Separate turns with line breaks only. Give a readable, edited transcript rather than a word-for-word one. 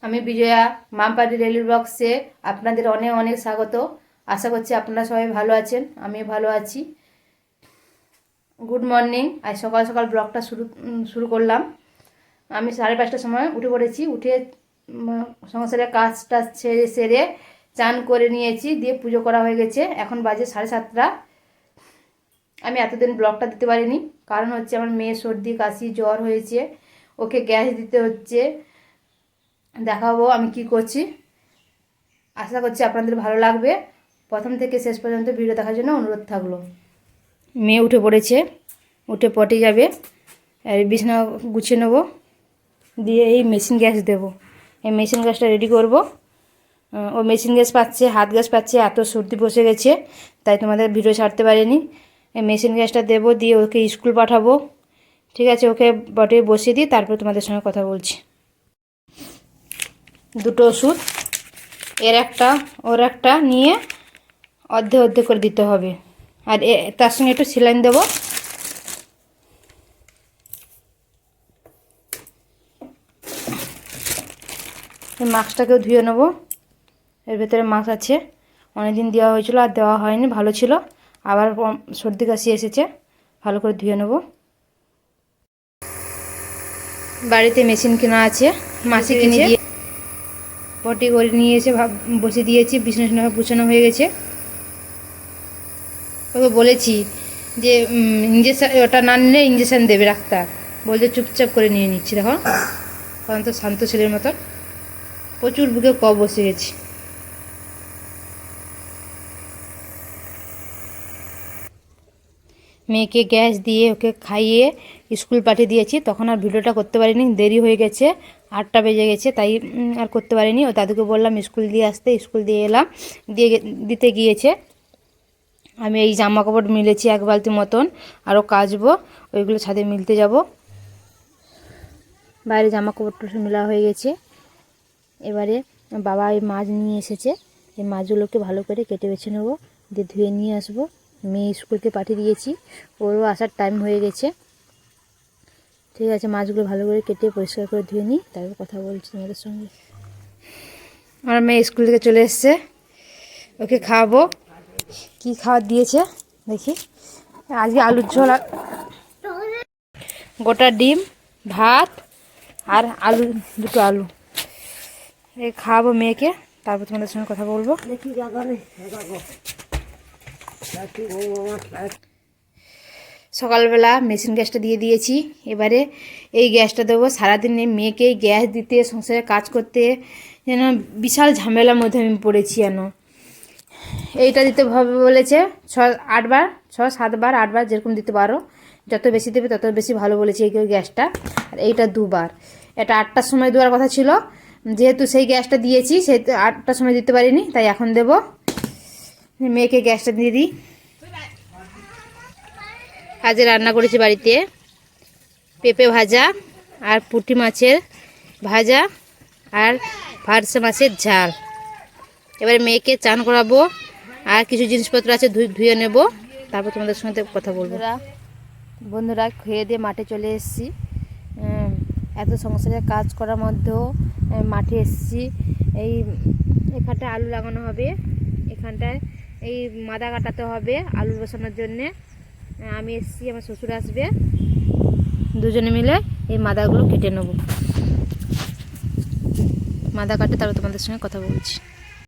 আমি বিজয়া মামপাটি রেলি ব্লগসে আপনাদের অনেক অনেক স্বাগত। আশা করছি আপনারা সবাই ভালো আছেন, আমি ভালো আছি। Good morning. আজ সকাল সকাল ব্লগটা শুরু করলাম। আমি 5:30টার সময় উঠে পড়েছি। উঠে সংসারের কাজটা সেরে চান করে নিয়েছি, দিয়ে পুজো করা হয়ে গেছে। এখন বাজে 7:30। আমি এতদিন ব্লগটা দিতে পারিনি, কারণ হচ্ছে আমার মেয়ে সর্দি কাশি জ্বর হয়েছে, ওকে গ্যাস দিতে হচ্ছে। দেখাবো আমি কি করছি। আশা করছি আপনাদের ভালো লাগবে। প্রথম থেকে শেষ পর্যন্ত ভিডিও দেখার জন্য অনুরোধ থাকলো। মেয়ে উঠে পড়েছে, উঠে পটে যাবে। আর বিছানা গুছিয়ে নেবো, দিয়ে এই মেশিন গ্যাস দেব। এই মেশিন গ্যাসটা রেডি করব। ও মেশিন গ্যাস পাচ্ছে, হাত গ্যাস পাচ্ছে, এত সর্দি বসে গেছে, তাই তোমাদের ভিডিও ছাড়তে পারিনি। এই মেশিন গ্যাসটা দেবো, দিয়ে ওকে স্কুল পাঠাবো। ঠিক আছে, ওকে বটে বসিয়ে দিই, তারপর তোমাদের সঙ্গে কথা বলছি। দুটো ওষুধ, এর একটা ওর একটা নিয়ে অর্ধে অর্ধে করে দিতে হবে। আর তার সঙ্গে একটু স্যালাইন দেবো। এই মাস্কটাকেও ধুয়ে নেবো। এর ভেতরে মাস্ক আছে, অনেকদিন দেওয়া হয়েছিল আর দেওয়া হয়নি, ভালো ছিল। আবার সর্দি কাশি এসেছে, ভালো করে ধুয়ে নেবো। বাড়িতে মেশিন কেনা আছে, মাসি কিনে দিয়ে পটি করে নিয়ে এসে বসে দিয়েছি। বিছানা গুছানো হয়ে গেছে। ওকে বলেছি যে ইঞ্জেকশান ওটা না নিলে ইঞ্জেকশান দেবে ডাক্তার, বলছে চুপচাপ করে নিয়ে নিচ্ছি। দেখো কারণ তো শান্ত ছেলের মতন। প্রচুর বুকে কফ বসে গেছি। মেয়েকে গ্যাস দিয়ে ওকে খাইয়ে স্কুল পাঠিয়ে দিয়েছি। তখন আর ভিডিওটা করতে পারিনি, দেরি হয়ে গেছে, 8টা বেজে গেছে, তাই আর করতে পারিনি। ও দাদুকে বললাম স্কুল দিয়ে আসতে, স্কুল দিয়ে এলাম, দিতে গিয়েছে। আমি এই জামা কাপড় মিলেছি 1 বালতি মতন, আরও কাচবো, ওইগুলো ছাদে মিলতে যাব। বাইরে জামা কাপড় মেলা হয়ে গেছে। এবারে বাবা এই মাছ নিয়ে এসেছে, এই মাছগুলোকে ভালো করে কেটে বেছে নেবো, দিয়ে ধুয়ে নিয়ে আসবো। মেয়ে স্কুলকে পাঠিয়ে দিয়েছি, ওরও আসার টাইম হয়ে গেছে। ঠিক আছে, মাছগুলো ভালো করে কেটে পরিষ্কার করে ধুয়ে নিই, তারপর কথা বলছি তোমাদের সঙ্গে। আমার মেয়ে স্কুল থেকে চলে এসছে, ওকে খাওয়াবো। কি খাবার দিয়েছে দেখি। আজকে আলুর ঝোল, গোটা ডিম, ভাত আর আলু, দুটো আলু। এই খাওয়াবো মেয়েকে, তারপর তোমাদের সঙ্গে কথা বলবো। সকালবেলা মেশিন গ্যাসটা দিয়ে দিয়েছি, এবারে এই গ্যাসটা দেবো। সারাদিন এই মেয়েকে গ্যাস দিতে, সংসারে কাজ করতে যেন বিশাল ঝামেলার মধ্যে আমি পড়েছি। যেন এইটা দিতে হবে বলেছে 6-8 বার, 6-7 বার, 8 বার, যেরকম দিতে পারো। যত বেশি দেবে তত বেশি ভালো বলেছে এই গ্যাসটা। আর এইটা 2 বার। এটা 8টার সময় দেওয়ার কথা ছিল, যেহেতু সেই গ্যাসটা দিয়েছি, সেই 8টার সময় দিতে পারিনি, তাই এখন দেব। মেয়েকে গ্যাসটা দিয়ে দিই। আজ রান্না করেছি বাড়িতে পেঁপে ভাজা আর পুঁটি মাছের ভাজা আর ফারসা মাছের ঝাল। এবারে মেয়েকে চান করাবো, আর কিছু জিনিসপত্র আছে ধুয়ে নেব, তারপর তোমাদের সঙ্গে কথা বলবো। বন্ধুরা খেয়ে দিয়ে মাঠে চলে এসেছি। এত সংসারের কাজ করার মধ্যেও মাঠে এসেছি। এখানটায় আলু লাগানো হবে, এখানটায় এই মাদা কাটাতে হবে আলু বসানোর জন্যে। আমি এসেছি, আমার শ্বশুর আসবে, দুজনে মিলে এই মাদাগুলো কেটে নেব। মাদা কাটে তারপর তোমাদের সঙ্গে কথা বলছি।